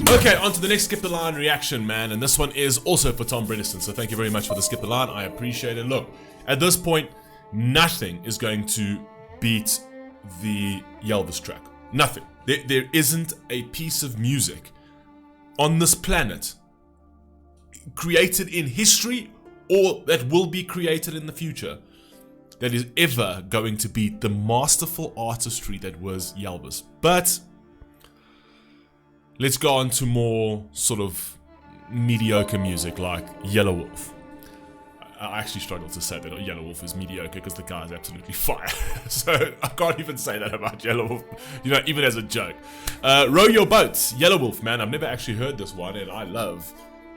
Okay, on to the next Skip the Line reaction, man. And this one is also for Tom Bredesen. So thank you very much for the Skip the Line. I appreciate it. Look, at this point, nothing is going to beat the Yelawolf track. Nothing. There isn't a piece of music on this planet created in history or that will be created in the future that is ever going to beat the masterful artistry that was Yelawolf. But let's go on to more sort of mediocre music like Yelawolf. I actually struggle to say that Yelawolf is mediocre because the guy is absolutely fire. So I can't even say that about Yelawolf, you know, even as a joke. Row Your Boats, Yelawolf, man. I've never actually heard this one, and I love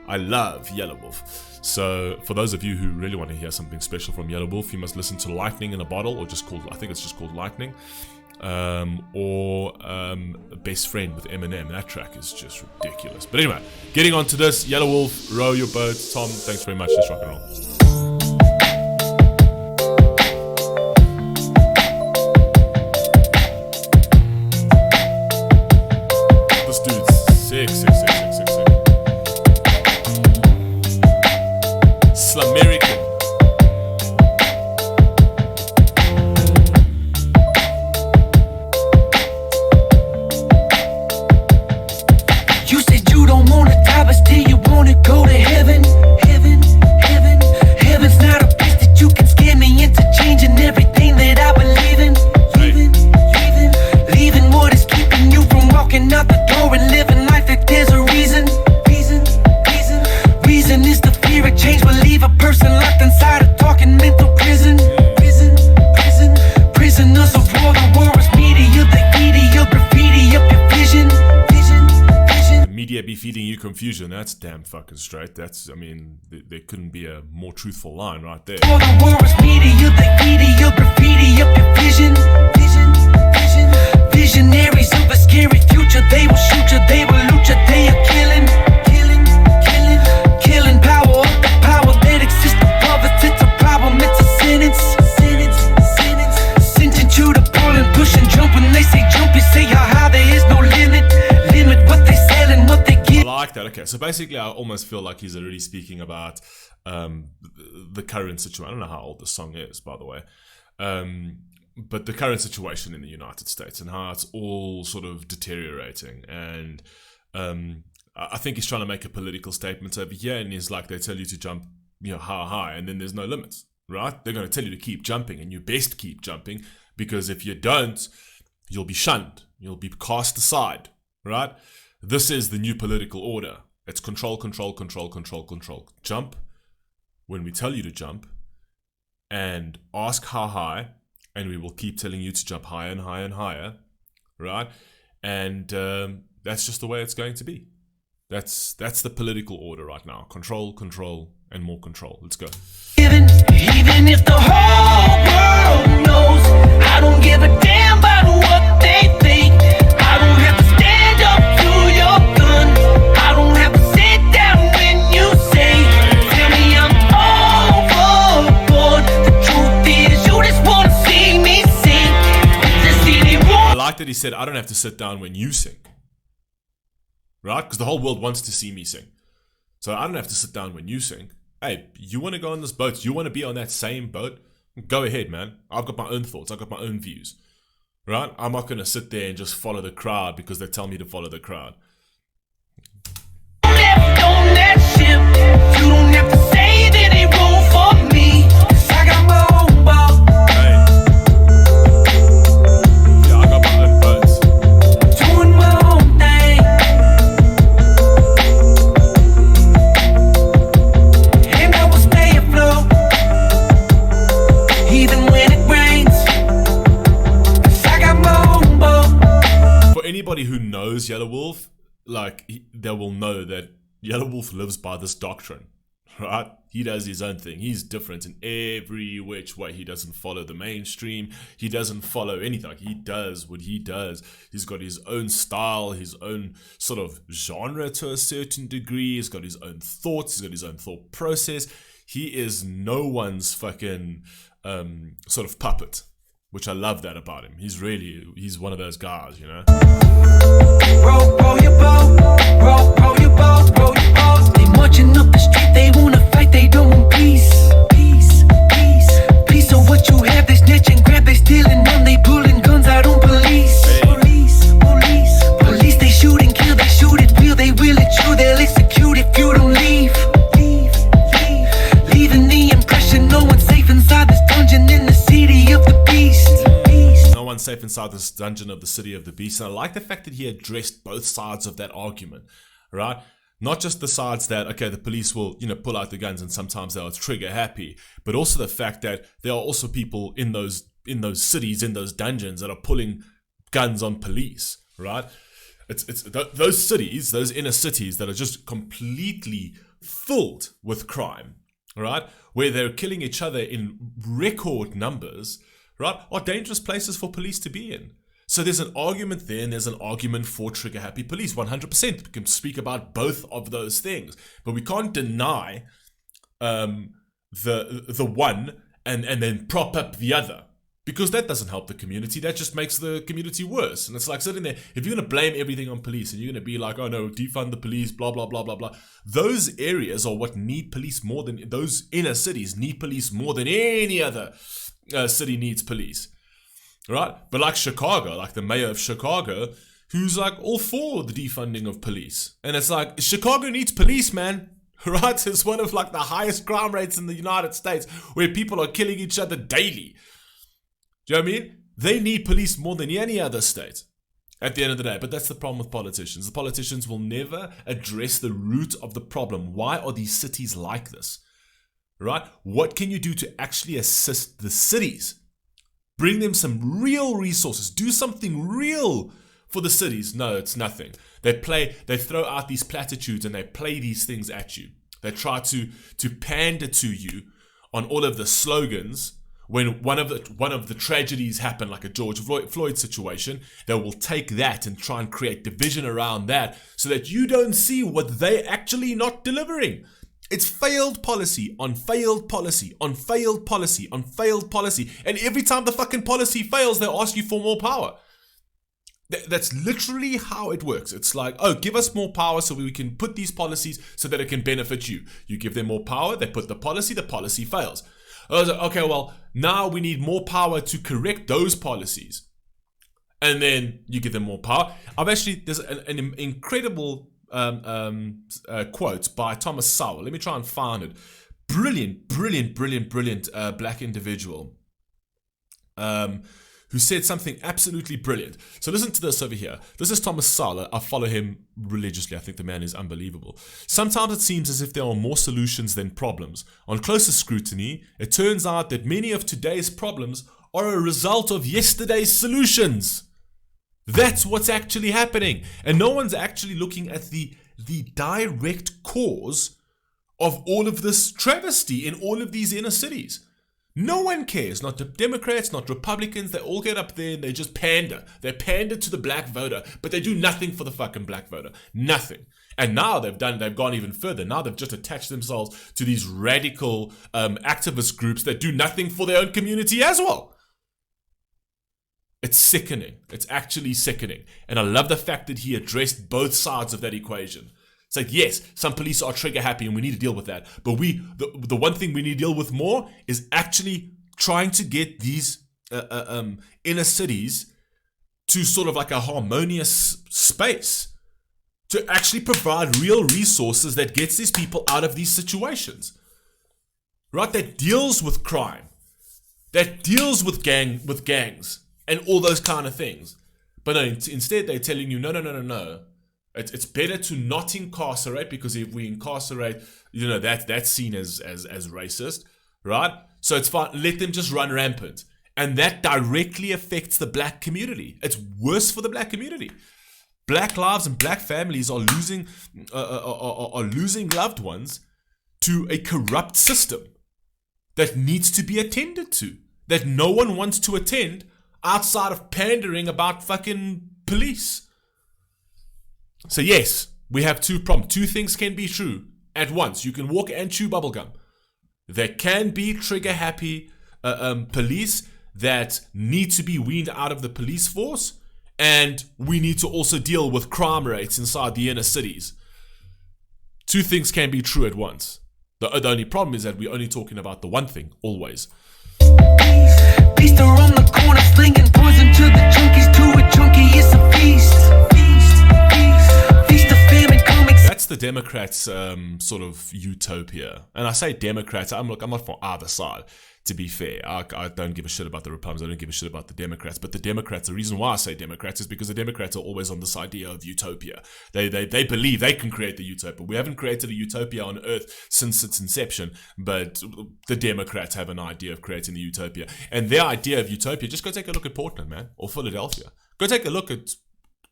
Yelawolf. So for those of you who really want to hear something special from Yelawolf, you must listen to Lightning in a Bottle, or just called, I think it's just called Lightning. Or Best Friend with Eminem. That track is just ridiculous. But anyway, getting on to this, Yelawolf, Row Your Boat. Tom, thanks very much. Let's rock and roll. This dude's sick. Slamerican. You said you don't wanna die, but still you wanna go to heaven. Heaven's not a place that you can scare me into changing everything that I believe in. Leaving what is keeping you from walking out the door and living life like there's a reason. Reason is the fear of change will leave a person locked inside a talking mental prison. Prisoners of war, the war is media, the media graffiti up your vision. Media be feeding you confusion. That's damn fucking straight. That's, I mean, there couldn't be a more truthful line right there. For the war is media, the media graffiti up your vision. Visionaries of a scary future. They will shoot you, they will loot you, they are killing power of the power that exists above us. It's a problem, it's a sentence. Sentence you to pull and push and jump. When they say jump, you say how high, there is no limit. What they sell and what they give. I like that. Okay, so basically I almost feel like he's already speaking about the current situation. I don't know how old the song is, by the way. But the current situation in the United States and how it's all sort of deteriorating. And I think he's trying to make a political statement over here, and he's like, they tell you to jump, you know, high, and then there's no limits, right? They're going to tell you to keep jumping, and you best keep jumping, because if you don't, you'll be shunned, you'll be cast aside, right? This is the new political order. It's control. Jump when we tell you to jump, and ask how high, and we will keep telling you to jump higher and higher and higher, right? And that's just the way it's going to be. That's the political order right now. Control, and more control. Let's go. Even if the whole world knows, I don't give a damn about what they think. I don't have to stand up to your gun. I don't have to sit down when you say, tell me I'm overboard. The truth is, you just wanna see me sing. I like that he said, I don't have to sit down when you sing. Right? Because the whole world wants to see me sing. So I don't have to sit down when you sing. Hey, you want to go on this boat? You want to be on that same boat? Go ahead, man. I've got my own thoughts. I've got my own views. Right? I'm not going to sit there and just follow the crowd because they tell me to follow the crowd. Left on that ship, you don't have to save any room for me. 'Cause I got my own boat. Hey. Yeah, I got my own boats. Doing my own thing. And I will stay afloat, even when it rains. 'Cause I got my own boat. For anybody who knows Yelawolf, like, they will know that Yelawolf lives by this doctrine, right? He does his own thing. He's different in every which way. He doesn't follow the mainstream. He doesn't follow anything. Like, he does what he does. He's got his own style, his own sort of genre to a certain degree. He's got his own thoughts. He's got his own thought process. He is no one's fucking sort of puppet, which I love that about him. He's one of those guys, you know? Row your boat. inside this dungeon of the City of the Beast. And I like the fact that he addressed both sides of that argument, right? Not just the sides that, okay, the police will, pull out the guns and sometimes they'll trigger happy, but also the fact that there are also people in those cities, in those dungeons, that are pulling guns on police, right? It's those cities, those inner cities that are just completely filled with crime, right? Where they're killing each other in record numbers, right? Are dangerous places for police to be in. So there's an argument there, and there's an argument for trigger-happy police, 100%. We can speak about both of those things, but we can't deny the one and then prop up the other. Because that doesn't help the community. That just makes the community worse. And it's like sitting there, if you're going to blame everything on police and you're going to be like, oh no, defund the police, blah, blah, blah, blah, blah. Those areas are what need police more than, those inner cities need police more than any other city needs police. Right? But like Chicago, like the mayor of Chicago, who's like all for the defunding of police. And it's like, Chicago needs police, man. Right? It's one of like the highest crime rates in the United States where people are killing each other daily. Do you know what I mean? They need police more than any other state at the end of the day. But that's the problem with politicians. The politicians will never address the root of the problem. Why are these cities like this? Right? What can you do to actually assist the cities? Bring them some real resources. Do something real for the cities. No, it's nothing. They throw out these platitudes and they play these things at you. They try to pander to you on all of the slogans. When one of the tragedies happen, like a George Floyd situation, they will take that and try and create division around that so that you don't see what they're actually not delivering. It's failed policy on failed policy on failed policy on failed policy. And every time the fucking policy fails, they ask you for more power. That's literally how it works. It's like, oh, give us more power so we can put these policies so that it can benefit you. You give them more power, they put the policy fails. Okay, well, now we need more power to correct those policies. And then you give them more power. There's an incredible quote by Thomas Sowell. Let me try and find it. Brilliant black individual who said something absolutely brilliant. So listen to this over here. This is Thomas Sowell. I follow him religiously. I think the man is unbelievable. Sometimes it seems as if there are more solutions than problems. On closer scrutiny, it turns out that many of today's problems are a result of yesterday's solutions. That's what's actually happening. And no one's actually looking at the direct cause of all of this travesty in all of these inner cities. No one cares, not the Democrats, not Republicans. They all get up there and they just pander. They pander to the black voter, but they do nothing for the fucking black voter. Nothing. And now they've gone even further. Now they've just attached themselves to these radical activist groups that do nothing for their own community as well. It's sickening. It's actually sickening. And I love the fact that he addressed both sides of that equation. It's like, yes, some police are trigger happy and we need to deal with that. But the one thing we need to deal with more is actually trying to get these inner cities to sort of like a harmonious space to actually provide real resources that gets these people out of these situations. Right? That deals with crime. That deals with gangs and all those kind of things. But no, instead they're telling you, no. It's better to not incarcerate, because if we incarcerate, that's seen as racist, right? So it's fine. Let them just run rampant. And that directly affects the black community. It's worse for the black community. Black lives and black families are losing loved ones to a corrupt system that needs to be attended to, that no one wants to attend outside of pandering about fucking police. So yes, we have two problems. Two things can be true at once. You can walk and chew bubblegum. There can be trigger-happy police that need to be weaned out of the police force, and we need to also deal with crime rates inside the inner cities. Two things can be true at once. The only problem is that we're only talking about the one thing, always. Feast around the corner, slinging poison to the junkies. To a junkie, it's a feast. That's the Democrats' sort of utopia. And I say Democrats, I'm not for either side. to be fair. I don't give a shit about the Republicans. I don't give a shit about the Democrats. But the Democrats, the reason why I say Democrats is because the Democrats are always on this idea of utopia. They believe they can create the utopia. We haven't created a utopia on Earth since its inception, but the Democrats have an idea of creating the utopia. And their idea of utopia, just go take a look at Portland, man, or Philadelphia. Go take a look at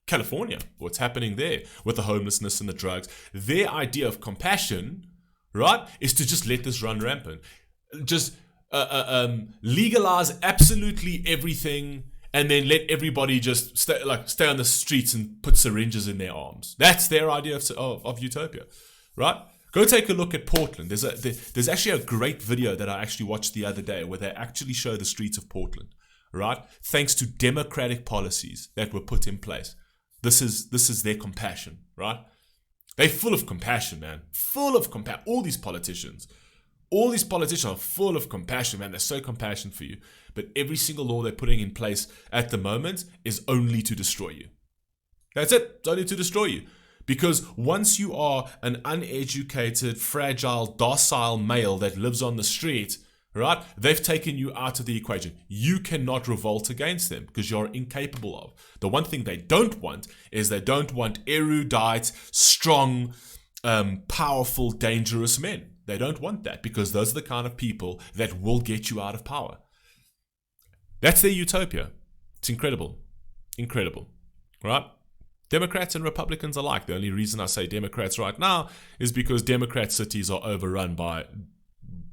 California, what's happening there with the homelessness and the drugs. Their idea of compassion, right, is to just let this run rampant. Just legalize absolutely everything and then let everybody just stay on the streets and put syringes in their arms. That's their idea of utopia, right? Go take a look at Portland. There's actually a great video that I actually watched the other day where they actually show the streets of Portland, right? Thanks to democratic policies that were put in place. This is their compassion, right? They're full of compassion, man. Full of compassion. All these politicians are full of compassion, man. They're so compassionate for you. But every single law they're putting in place at the moment is only to destroy you. That's it. It's only to destroy you. Because once you are an uneducated, fragile, docile male that lives on the street, right, they've taken you out of the equation. You cannot revolt against them because you're incapable of. The one thing they don't want is they don't want erudite, strong, powerful, dangerous men. They don't want that because those are the kind of people that will get you out of power. That's their utopia. It's incredible. Incredible. Right? Democrats and Republicans alike. The only reason I say Democrats right now is because Democrat cities are overrun by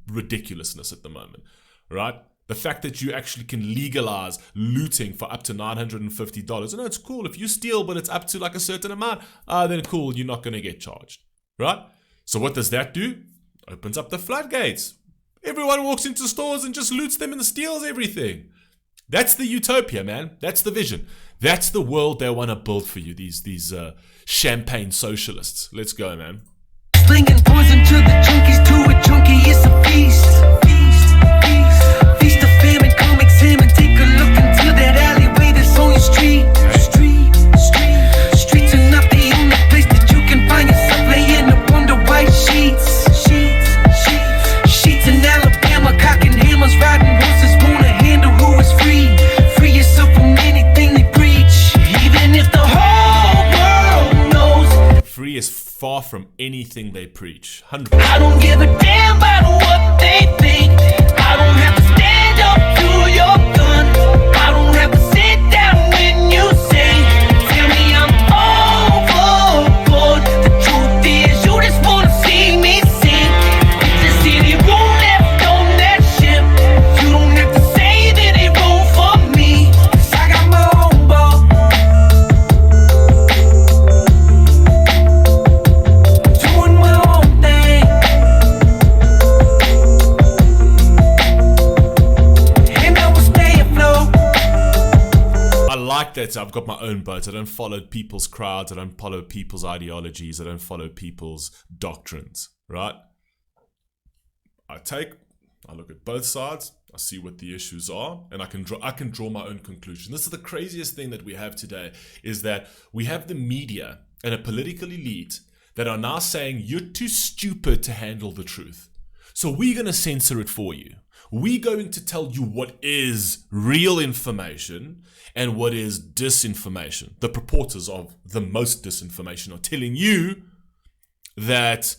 ridiculousness at the moment. Right? The fact that you actually can legalize looting for up to $950. And it's cool if you steal, but it's up to like a certain amount. Then cool, you're not going to get charged. Right? So what does that do? Opens up the floodgates. Everyone walks into stores and just loots them and steals everything. That's the utopia, man. That's the vision. That's the world they want to build for you, these champagne socialists. Let's go, man. Slinging poison to the junkies, to a junkie, it's a feast. Feast of famine, come examine, take a look into that alleyway that's on your street. Streets are not the only place that you can find yourself laying up under white sheets. Sheets in Alabama, cocking hammers, riding horses, wanna handle who is free. Free yourself from anything they preach, even if the whole world knows. Free is far from anything they preach. 100%. I don't give a damn about what they think. I don't have to stand up to your gun. I don't have to sit down when you say, tell me I'm overboard. The truth is, you just wanna see me sing. It's just any room left on that ship. You don't have to save any room for me, 'cause I got my own ball. Doing my own thing. And I will stay afloat. I like that I've got my own boat. I don't follow people's crowds. I don't follow people's ideologies. I don't follow people's doctrines, right? I look at both sides, I see what the issues are, and I can draw my own conclusion. This is the craziest thing that we have today, is that we have the media and a political elite that are now saying you're too stupid to handle the truth. So we're going to censor it for you. We're going to tell you what is real information and what is disinformation. The purporters of the most disinformation are telling you that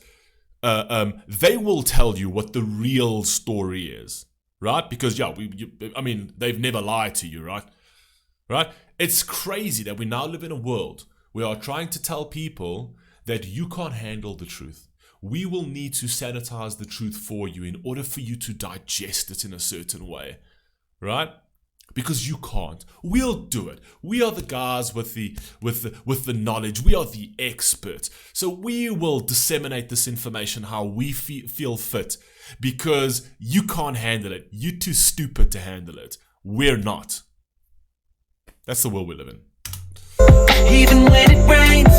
they will tell you what the real story is, right? Because they've never lied to you, right? Right? It's crazy that we now live in a world where we are trying to tell people that you can't handle the truth. We will need to sanitize the truth for you in order for you to digest it in a certain way, right? Because you can't. We'll do it. We are the guys with the knowledge. We are the experts. So we will disseminate this information how we feel fit, because you can't handle it. You're too stupid to handle it. We're not. That's the world we live in. Even when it rains,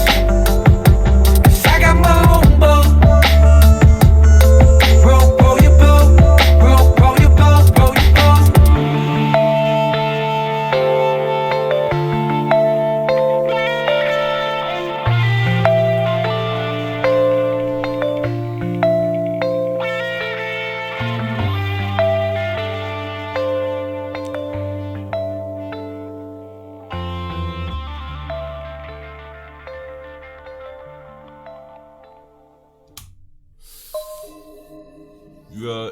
'cause I got my own boat. Row your boat, row your boat, row your boat.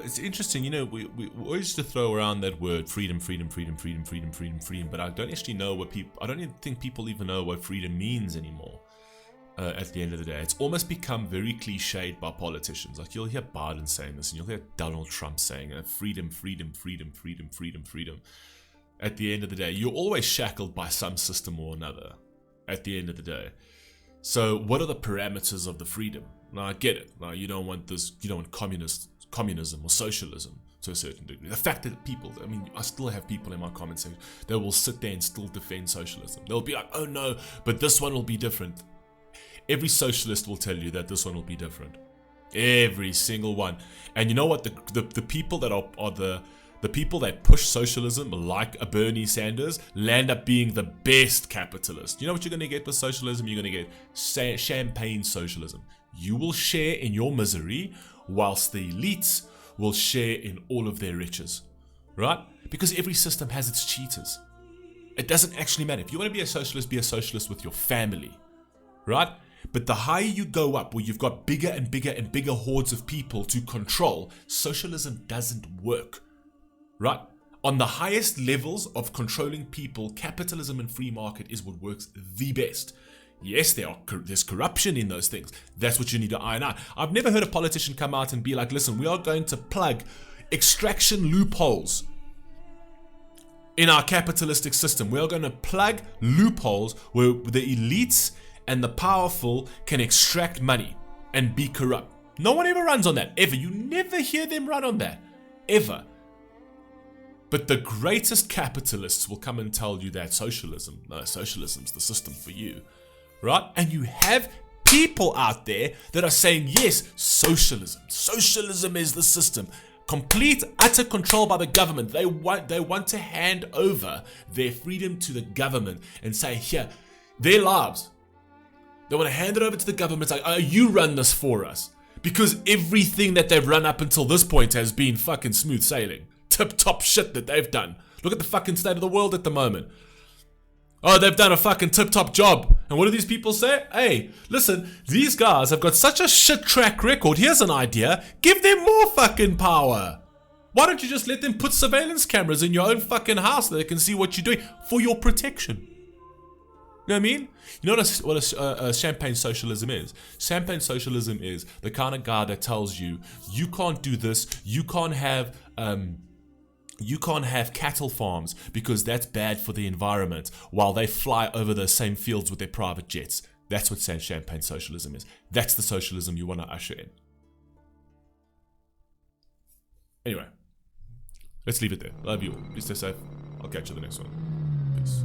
it's interesting, you know, we always used to throw around that word freedom, but I don't actually know I don't even think people even know what freedom means anymore. At the end of the day, it's almost become very cliched by politicians. Like, you'll hear Biden saying this, and you'll hear Donald Trump saying freedom. At the end of the day, you're always shackled by some system or another. At the end of the day, so what are the parameters of the freedom? Now, I get it. Now, you don't want communism or socialism to a certain degree. The fact that people, I mean, I still have people in my comment section that will sit there and still defend socialism. They'll be like, oh no, but this one will be different. Every socialist will tell you that this one will be different. Every single one. And you know what? The people that are the people that push socialism, like a Bernie Sanders, land up being the best capitalist. You know what you're going to get with socialism? You're going to get champagne socialism. You will share in your misery, whilst the elites will share in all of their riches. Right? Because every system has its cheaters. It doesn't actually matter. If you want to be a socialist with your family. Right? But the higher you go up, where you've got bigger and bigger hordes of people to control, socialism doesn't work. Right? On the highest levels of controlling people, capitalism and free market is what works the best. Yes, there's corruption in those things. That's what you need to iron out. I've never heard a politician come out and be like, listen, we are going to plug extraction loopholes in our capitalistic system. We are going to plug loopholes where the elites and the powerful can extract money and be corrupt. No one ever runs on that, ever. You never hear them run on that, ever. But the greatest capitalists will come and tell you that socialism's the system for you, right? And you have people out there that are saying, yes, socialism is the system. Complete, utter control by the government. They want to hand over their freedom to the government and say, here, their lives. They want to hand it over to the government. Like, you run this for us. Because everything that they've run up until this point has been fucking smooth sailing. Tip-top shit that they've done. Look at the fucking state of the world at the moment. Oh, they've done a fucking tip-top job. And what do these people say? Hey, listen, these guys have got such a shit track record. Here's an idea. Give them more fucking power. Why don't you just let them put surveillance cameras in your own fucking house so they can see what you're doing for your protection? You know what I mean? You know what a champagne socialism is? Champagne socialism is the kind of guy that tells you, you can't do this, you can't have cattle farms because that's bad for the environment, while they fly over those same fields with their private jets. That's what champagne socialism is. That's the socialism you want to usher in. Anyway, let's leave it there. Love you all. Please stay safe. I'll catch you in the next one. Peace.